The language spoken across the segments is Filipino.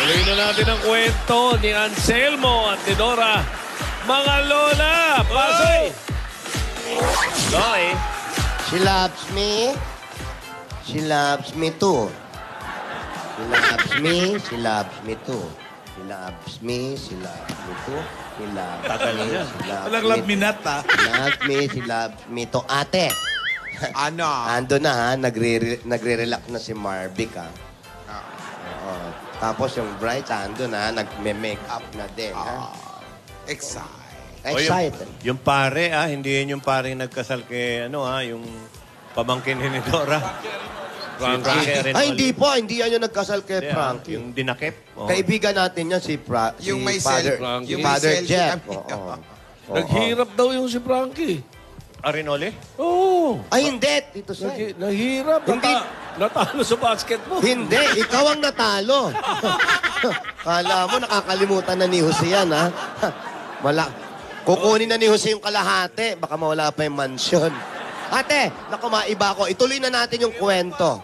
Tuloy na natin ang kwento ni Anselmo at ni Dora. Mga lola, pasok! Loy. She loves me. She loves me too. She loves me. She loves me too. She loves me. She loves me too. She loves me. She loves Walang me. love minute, ha? She loves me. She loves me too. Ate. Ano? Ando na ha. Nagre-relax na si Marvic ha. Oo. Tapos yung Bright, ando na. Nagme-make up na din ha. Excited. Excited. Yung pare, hindi yun yung pare nagkasal kay, yung pamangkin ni Dora. Frankie. Ay, hindi po. Hindi yan yung nagkasal kay Frankie. Yung dinakip. Oh. Kaibigan natin yan, si Yung may Father, selfie. si Yung may Father selfie Jeff. kami. Oo. Naghirap daw yung si Frankie. Arinole? Oo. Ay, hindi. Tito Sai. Nahirap. Hindi. Natalo sa basketball. Hindi. Ikaw ang natalo. Kala mo, nakakalimutan na ni Jose yan, ha? Kukunin na ni Jose yung kalahati. Baka mawala pa yung mansyon. Ate, naku, maiba ko. Ituloy na natin yung kwento.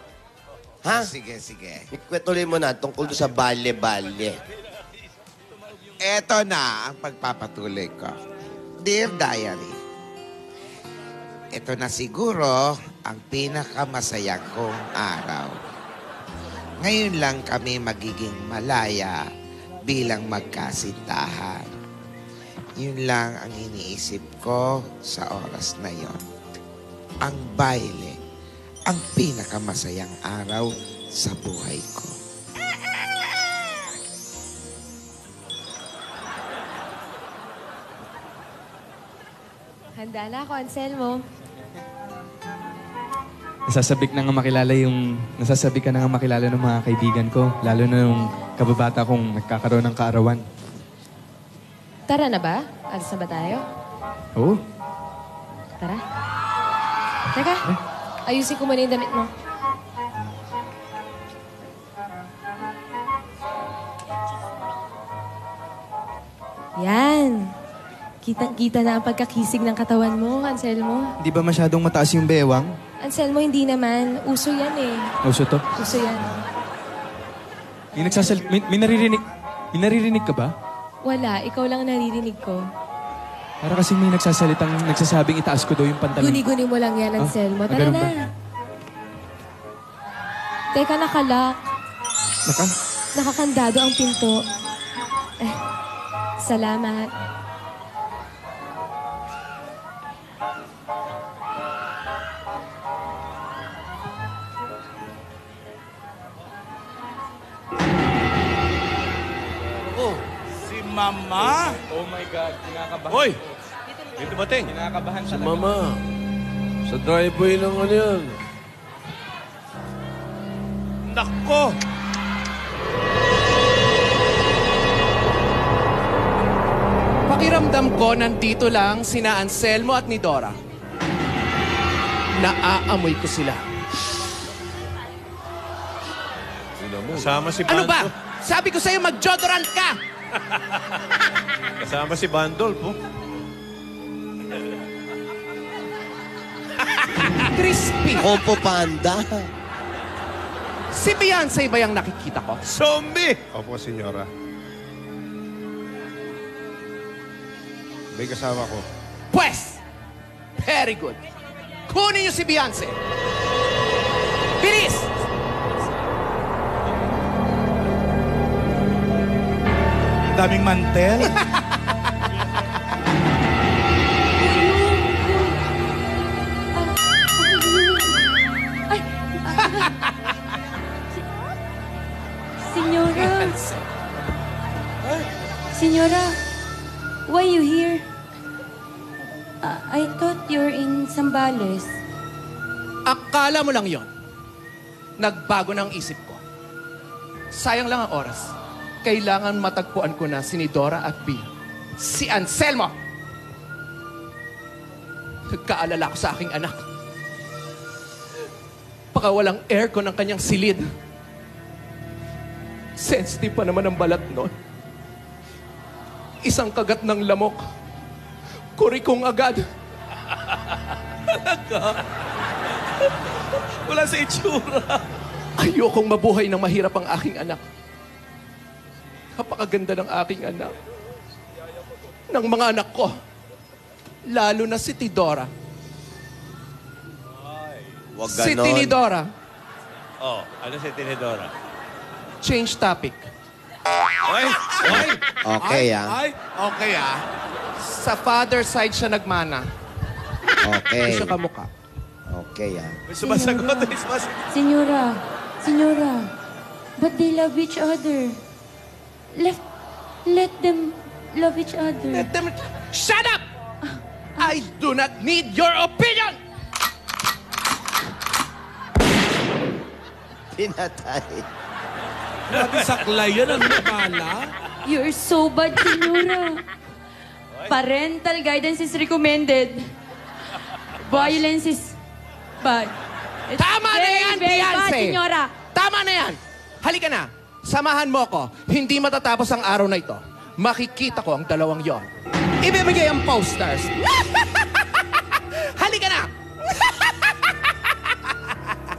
Ha? Sige, sige. Ituloy mo na tungkol sa balye-balye. Eto na ang pagpapatuloy ko. Dear Diary, ito na siguro ang pinakamasaya kong araw. Ngayon lang kami magiging malaya bilang magkasintahan. Yun lang ang iniisip ko sa oras na yon. Ang baile, ang pinakamasayang araw sa buhay ko. Handa na ako, Anselmo. Nasasabi ka na nga makilala ng mga kaibigan ko, lalo na nung kababata kong nagkakaroon ng kaarawan. Tara na ba? Alis na ba tayo? Oo. Tara. Teka, ayusin ko muna yung damit mo. Yan. Kitang-kita na ang pagkakisig ng katawan mo, Anselmo. Di ba masyadong mataas yung bewang? Anselmo, hindi naman. Uso yan eh. Uso to? Uso yan. May naririnig ka ba? Wala, ikaw lang naririnig ko. Para kasi may nagsasabing itaas ko daw yung pantalon. Guni-guni mo lang yan, Anselmo. Tara ganun na. ba? Teka, nakalak. Naka? Nakakandado ang pinto. Salamat. Si Mama? Oh my God, kinakabahan. Hoy! Dito bating. Kinakabahan Si Mama. Sa driveway ng ano yan. Nako! Pakiramdam ko nandito lang sina Anselmo at ni Dora. Naaamoy ko sila. Kasama si Ano Bandol. ba? Sabi ko sa'yo mag-jodorant ka! Kasama si Bandol po. Crispy! Kompo Panda. Si Beyonce ba yung nakikita ko? Zombie! Opo, senyora. May kasama ko. Pwes! Very good. Kunin niyo si Beyonce. Bilis! Daming mantel. Ay! Senyora! Senyora, why you here? I thought you're in Zambales. Akala mo lang yon. Nagbago na ang isip ko. Sayang lang ang oras. Kailangan matagpuan ko na si Dora at Bill. Si Anselmo! Nagkaalala ko sa aking anak. Baka walang aircon ang kanyang silid. Sensitive pa naman ang balat noon. Isang kagat ng lamok. Kurikong agad. Wala sa itsura. Ayokong mabuhay ng mahirap ang aking anak. Napakaganda ng aking anak. Ng mga anak ko. Lalo na si Tidora. Huwag Si ganon. Tinidora. Oh, ano si Tinidora? Change topic. Ay! Ay! Okay, ah. Ay, okay ah. Sa father side siya nagmana. Okay. Siya kamukha. Okay, ah. May sumasagot. May sumasagot. Senyora, but they love each other. Let them love each other. Let them... Shut up! I do not need your opinion! Pinatay. Grabe saklay yan ang nakala. You're so bad, senyora. Parental guidance is recommended. Violence is bad. It's Tama na very, yan, very bad, Beyonce! senyora. Tama na yan! Halika na! Samahan mo ko. Hindi matatapos ang araw na ito. Makikita ko ang dalawang yon. Ibibigay ang posters. Halika na!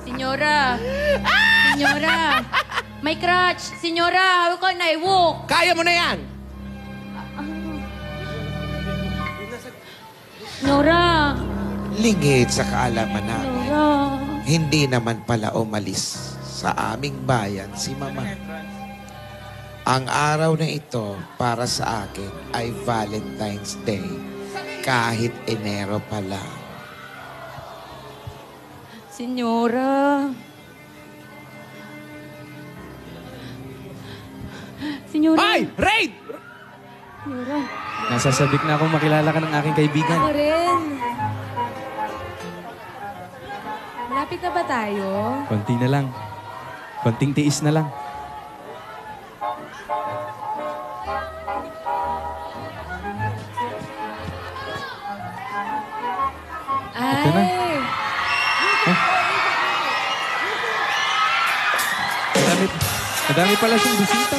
Senyora. May crutch. Senyora, how can I walk? Kaya mo na yan! Senyora. Lingid sa kaalaman namin. Senyora. Hindi naman pala umalis sa aming bayan si Mama. Ang araw na ito para sa akin ay Valentine's Day kahit Enero pa lang. Senyora. Senyora. Ay! Raid! Senyora. Nasasabik na akong makilala ka ng aking kaibigan. Ako rin. Malapit na ba tayo? Konti na lang. Konting tiis na lang. Ito na. Madami pala siyang bisita.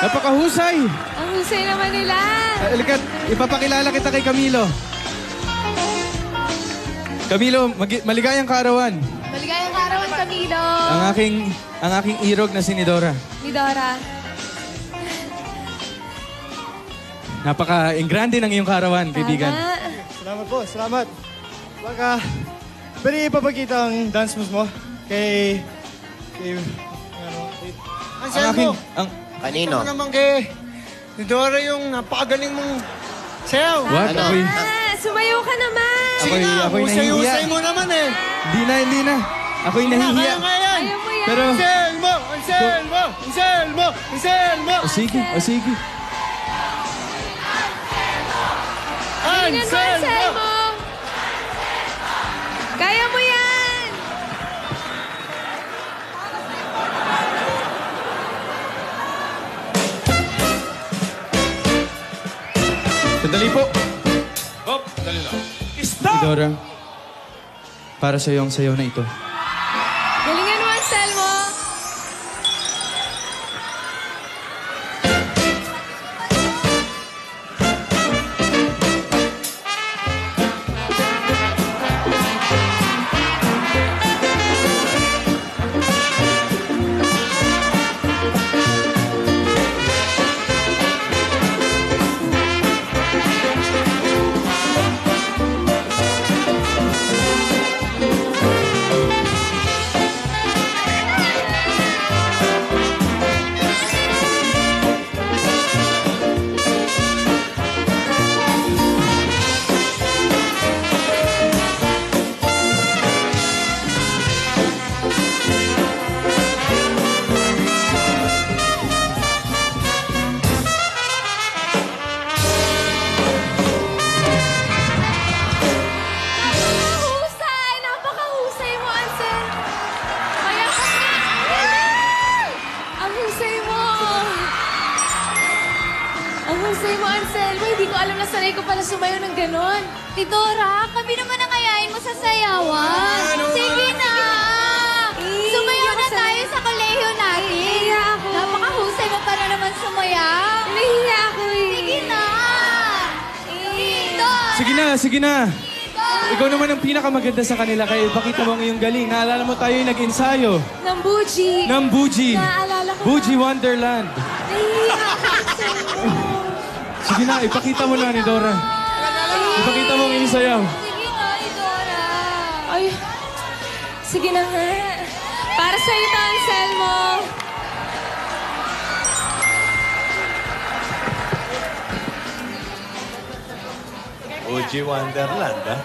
Napakahusay! Ang husay naman nila. Halika, ipapakilala kita kay Camilo. Camilo, maligayang kaarawan. Maligayang kaarawan, Camilo. Ang aking irog na si Nidora. Nidora. Napaka-ingrande ng iyong kaarawan, kaibigan. Salamat po, salamat. Baka, pwede ipapakita ang dance moves mo kay Anselmo. Ang Kanino? Ito naman kay Nidora yung napakagaling mong sayaw. What? Ano? Sumayo ka naman. Sige na, ako'y usay-usay nahihiya. mo naman eh. Hindi na. Ako'y nahihiya. Kaya yan. Ayaw mo yan. Pero, Anselmo! Anselmo! Anselmo! Anselmo! o sige. Tingnan mo, Anselmo. Kaya mo yan. Sandali po. Hop, dali lang. Stop! Nidora, para sa iyo ang sayaw na ito. Galingan mo, Anselmo. Napakahusay mo, Ansel. Kaya ka nga. Ang husay mo. Ang husay mo, Anselmo. Hindi ko alam na sanay ko pala sumayo ng ganon. Tidora, kami naman ang ayain mo sa sayawan. Sige na! Sumayaw na tayo sa kolehiyo natin. Nahihiya ako. Napakahusay mo pa na naman sumayaw. Nahihiya ako eh. Sige na! Tidora! Sige na. Ikaw naman ang pinakamaganda sa kanila, kaya ipakita mo ang iyong galing. Naalala mo tayo yung nag-ensayo. Ng Buji. Ng Buji. Naalala ko Buji na. Wonderland. Nahihiya ako, Anselmo. Sige na, ipakita mo na ni Dora. Ipakita mo ang iyong sayaw. Sige na, Tidora! Ay, sige na nga. Para sa ito, Anselmo. Uji Wonderland, ha?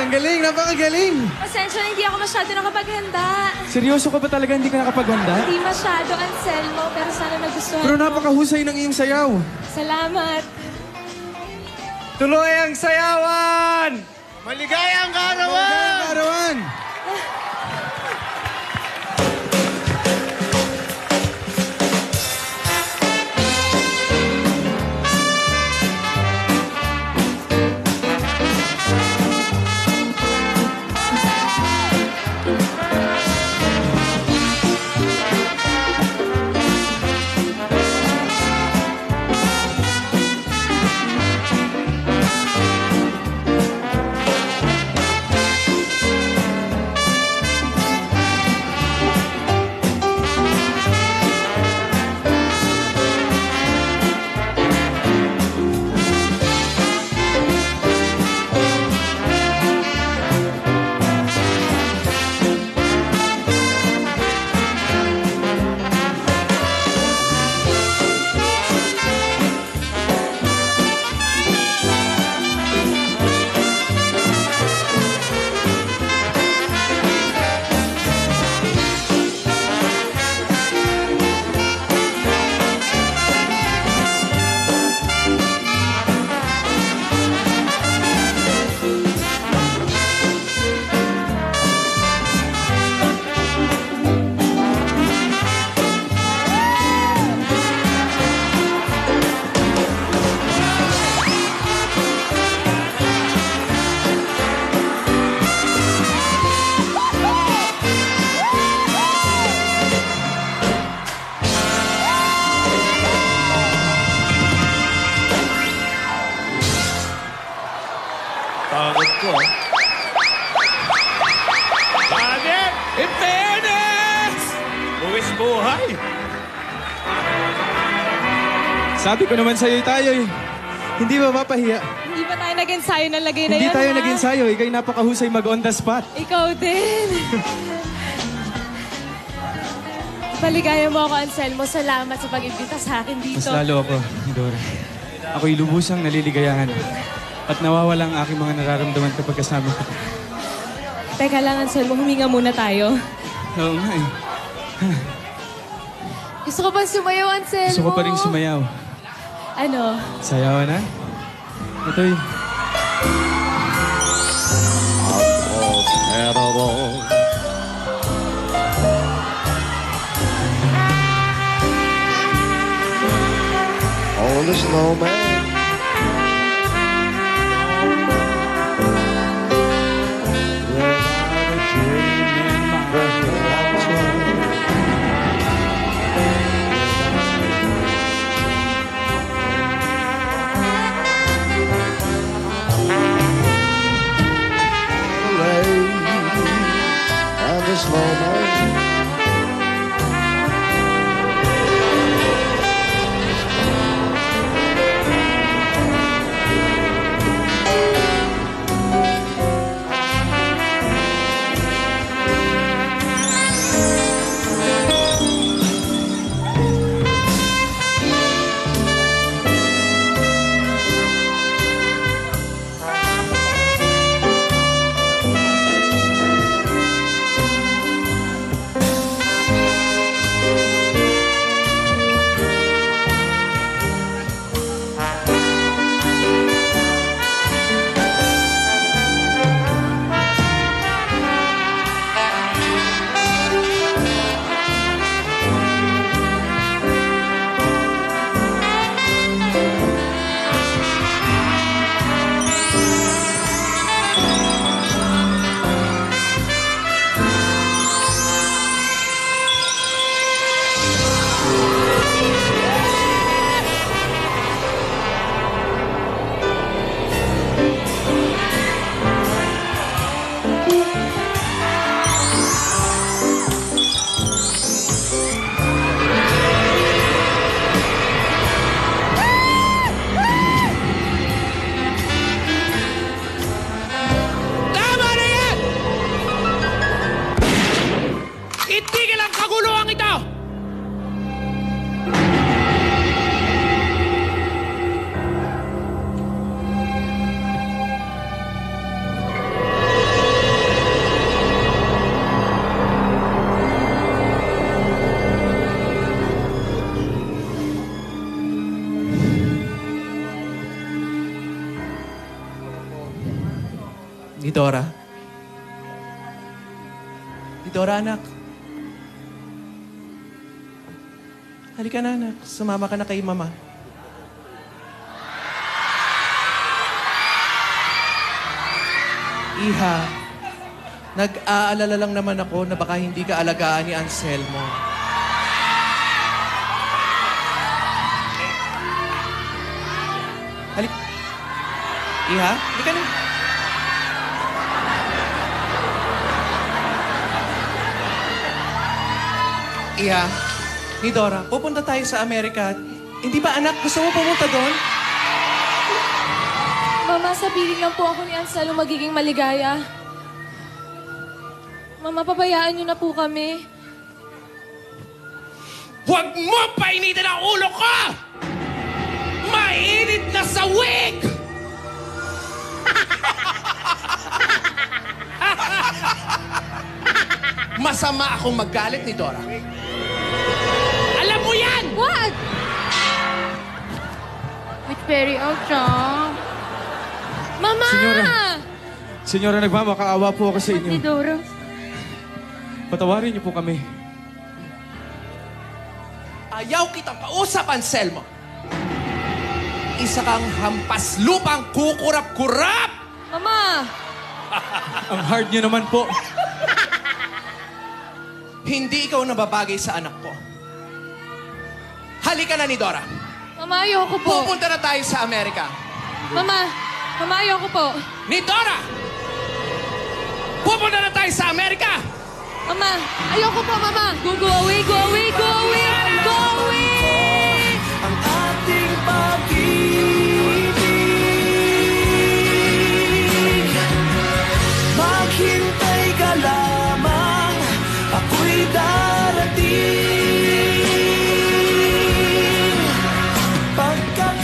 Ang galing, napakagaling. Pasensya na hindi ako masyado nakapaghanda. Seryoso ka ba talaga hindi ka nakapaghanda? Hindi masyado, Anselmo, pero sana nagustuhan Pero mo. napakahusay ng iyong sayaw. Salamat. Tuloy ang sayawan! Maligayang kaarawan! Karawan! buhay. Sabi ko naman sa'yo tayo eh. Hindi ba mapahiya? Hindi ba tayo nag-ensayo ng lagay na Hindi yan, tayo ha? nag-ensayo. Ika'y napakahusay mag-on the spot. Ikaw din. Paligaya mo ako, Anselmo. Salamat sa pag-imbita sa akin dito. Mas lalo ako, Dora. Ako'y lubusang naliligayahan. At nawawala ang aking mga nararamdaman kapag kasama ko. Teka lang, Anselmo. Huminga muna tayo. Oo nga eh. Gusto ko bang sumayaw, Anselmo? Gusto ko pa rin sumayaw. Ano? Sayawan na? Ito'y... On the snowman. And the snowman. Itigil ang kaguluhan ito! Ni Dora? Ni Dora, anak. Halika na, anak. Sumama ka na kay Mama. Iha, nag-aalala lang naman ako na baka hindi ka alagaan ni Anselmo. Halika. Iha, halika na. Iha, ni Dora, pupunta tayo sa Amerika. Hindi ba, anak, gusto mo pumunta doon? Mama, sa piling lang po ako ni Anselmo magiging maligaya. Mama, pabayaan niyo na po kami. Huwag mo painitin ang ulo ko! Mainit na sa wig! Masama akong magalit ni Dora. Alam mo yan! Wag! With very out siya. Mama! Senyora, nagmamakaawa po ako sa Ni inyo. Dora. Patawarin niyo po kami. Ayaw kitang kausap, Anselmo. Isa kang hampas lupang kukurap-kurap! Mama! Ang hard niyo naman po. Hindi ikaw nababagay sa anak ko. Halika na ni Dora. Mama, ayoko po. Pupunta na tayo sa Amerika. Mama! Mama, ayoko po. Ni Dora! Pupunta na tayo sa Amerika! Mama, ayoko po, Mama. Go away, go away, go away, go away! Ang ating pag-ibig. Maghintay ka lamang, ako'y darating. Pagkat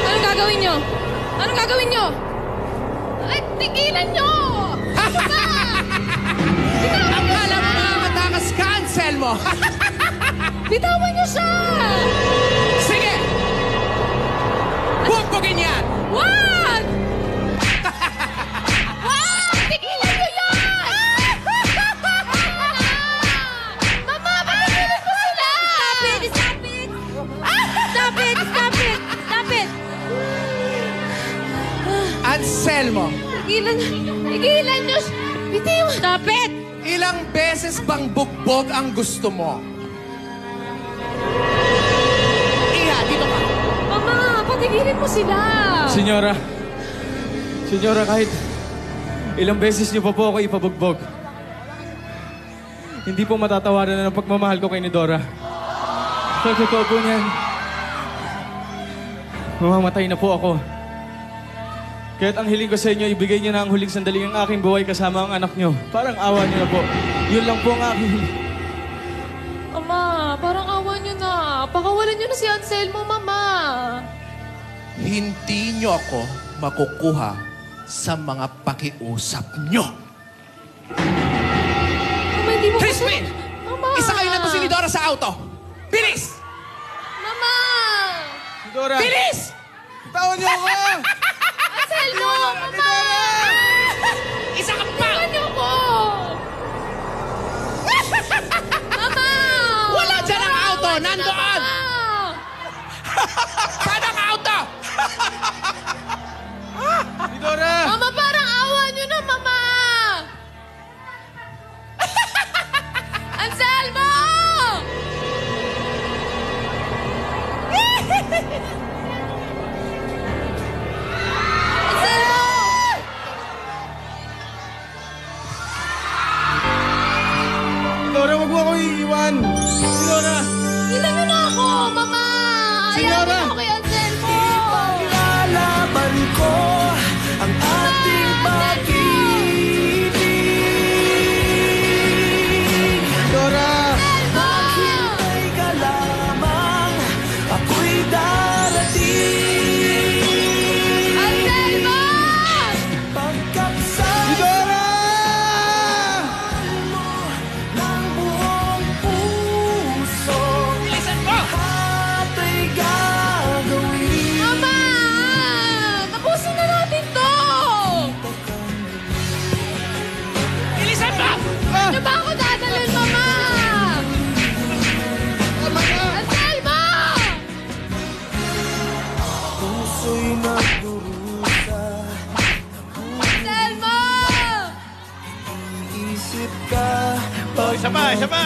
Anong gagawin nyo? Anong gagawin nyo? Ay, tigilan nyo! Ano ba? Akala mo mga matakas ka, Anselmo. Bitawan nyo siya! Sige! Bugbugin yan! Wag! Wag! Tigilan nyo yan! Mama, pagkakilan mo sila! Stop it! Stop it! Stop it! Stop it! Stop it! Anselmo, Tigilan nyo siya! Bitiw! Stop it! ilang beses bang bugbog ang gusto mo? Iha, dito ka. Mama, patigilin mo sila! Senyora, kahit ilang beses niyo pa po ako ipabugbog, hindi po matatawaran na ng pagmamahal ko kay ni Dora. Sa totoo po niyan, mamamatay na po ako. Kaya't ang hiling ko sa inyo, ibigay niyo na ang huling sandali ng aking buhay kasama ang anak niyo. Parang awa niyo na po. Yun lang po ang aking hiling. Mama, parang awa nyo na. Pakawalan nyo na si Anselmo, Mama. Hindi niyo ako makukuha sa mga pakiusap niyo. Mama, hindi mo Crispin! Mama! Isa kayo na to si ni Dora sa auto. Bilis! Mama! Dora! Bilis! Tawan niyo ako! Anselmo! Mama! Isa ka pa! Iwan niyo ko! Mama! Wala dyan ang auto! Mama! Nandoon! Saan ang auto? Si Dora! Mama, parang awa nyo na, Mama! Anselmo! Anselmo! Dora, wag mo ako iiwan! Si Dora! Ilan nyo na ako, Mama! Senyora! Ayaw nyo kay Anselmo! Ipaglalaban ko ang ating pag-ibig. Dora! Maghintay ka lamang, ako'y darating. Anselmo! Pagkat sa Si Dora! ng buong puso, Bilisan mo! hato'y gagawin. Mama! Tapusin na natin to! Bilisan mo! Ano ba ako dadalhin, Mama? Anselmo! Puso'y nagdurusa, Anselmo! isip ka pag Isa pa, isa pa.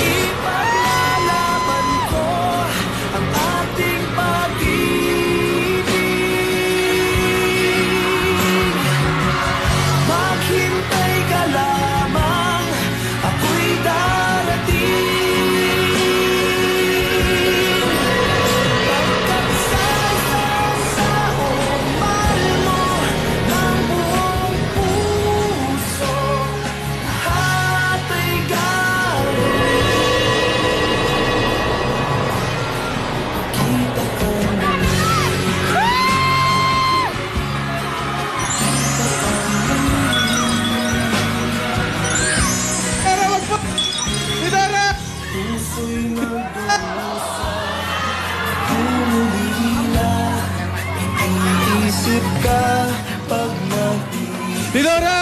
ipaglalaban ko ang ating pag-ibig. Maghintay ka lamang, ako'y darating. Pagkat sa isang taong mahal mo ng buong puso, hato'y gagawin. Kita ka Dora, wag po! Si Dora! puso'y nagdurusa, humulila, iisip ka pag nag-iisip. Si Dora!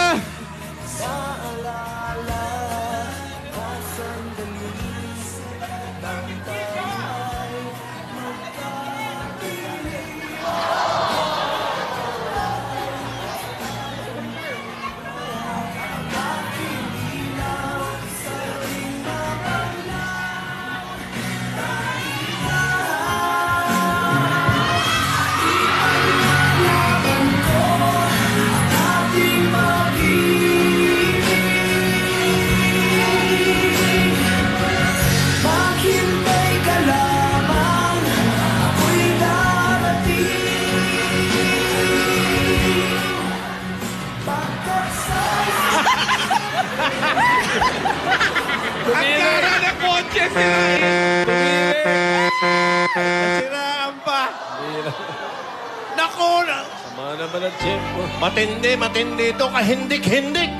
Ang gara ng kotse sila eh. Nasiraan pa. Naku! Sama naman ang tempo. Matindi ito. Kahindik-hindik.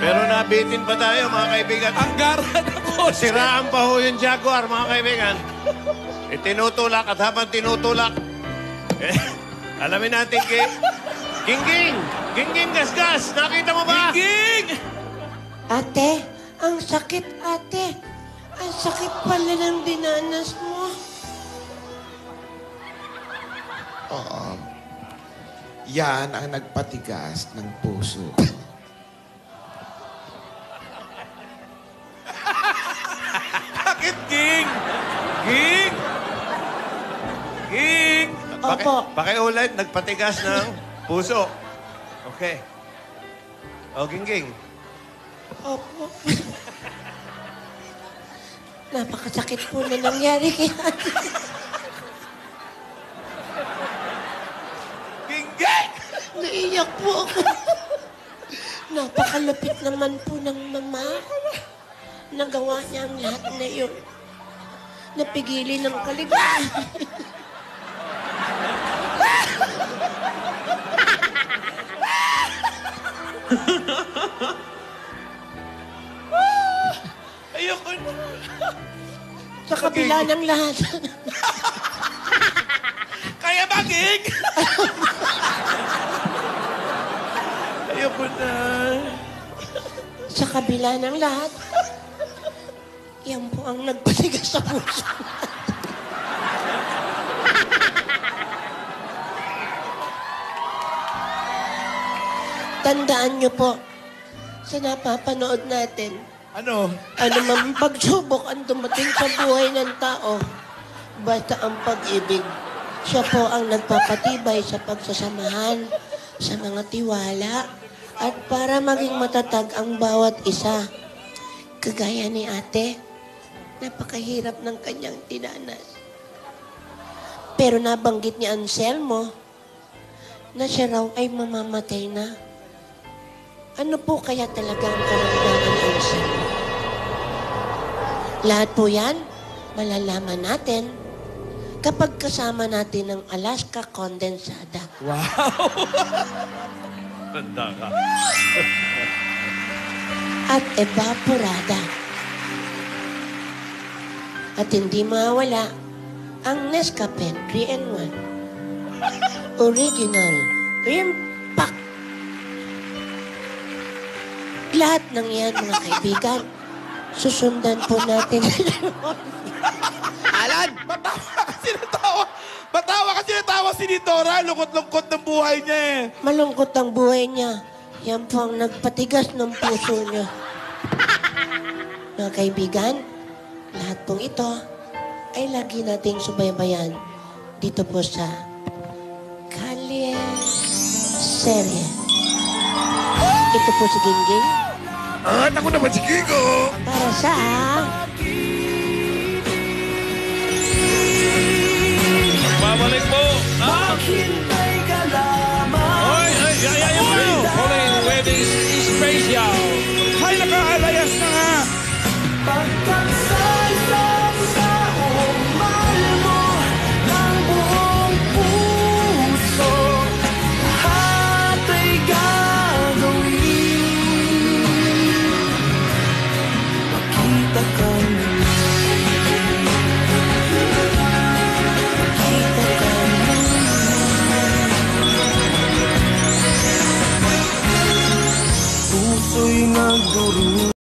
Pero nabitin pa tayo, mga kaibigan. Ang gara ng kotse. Nasiraan pa ho yung Jaguar, mga kaibigan. Tinutulak at habang tinutulak, alamin natin Gingging! Gingging gasgas! Nakita mo ba? Gingging! Ate, ang sakit, ate. Ang sakit pala ng dinanas mo. Oo. Yan ang nagpatigas ng puso. Bakit, Ging? Ging? Ging? Opo. Pakiulit, nagpatigas ng puso. Okay. O, Gingging. Opo. Napakasakit po na nangyari kay ate. Gingging! Naiyak po ako. Napakalapit naman po ng mama. Nagawa niya ang lahat na yun. Napigilin ng kaligayahan. Ayoko na. Sa kabila ng lahat. Kaya ba, Ging? Ayoko na. Sa kabila ng lahat. Yan po ang nagpatigas sa puso. Tandaan niyo po, sa napapanood natin, Ano? ano mang pagsubok ang dumating sa buhay ng tao, basta ang pag-ibig, siya po ang nagpapatibay sa pagsasamahan, sa mga tiwala, at para maging matatag ang bawat isa. Kagaya ni ate, napakahirap ng kanyang tinanas. Pero nabanggit ni Anselmo na siya raw ay mamamatay na. Ano po kaya talaga ang karamdaman ni Anselmo? Lahat po yan, malalaman natin kapag kasama natin ang Alaska Condensada. Wow! Tanda ka. At evaporada. At hindi mawala ang Nescafe 3-in-1. Original. Impact. Lahat ng yan, mga kaibigan, susundan po natin. Alan! Batawa kasi natawa si Dora. Lungkot-lungkot ng buhay niya eh. Malungkot ang buhay niya. Yan po ang nagpatigas ng puso niya. Mga kaibigan, lahat pong ito ay lagi nating subaybayan dito po sa Kalye Serye. Ito po si Gingging. Ah, naku naman si Kiko! Para sa... Babalik po ang... Maghintay ka lamang. Oy, Pauline Weddings Special. Hay, nakaalayas na nga! Pagkakasal-sal mahal mo ng buong puso, lahat ay gagawin. Makita ka puso'y nagduru.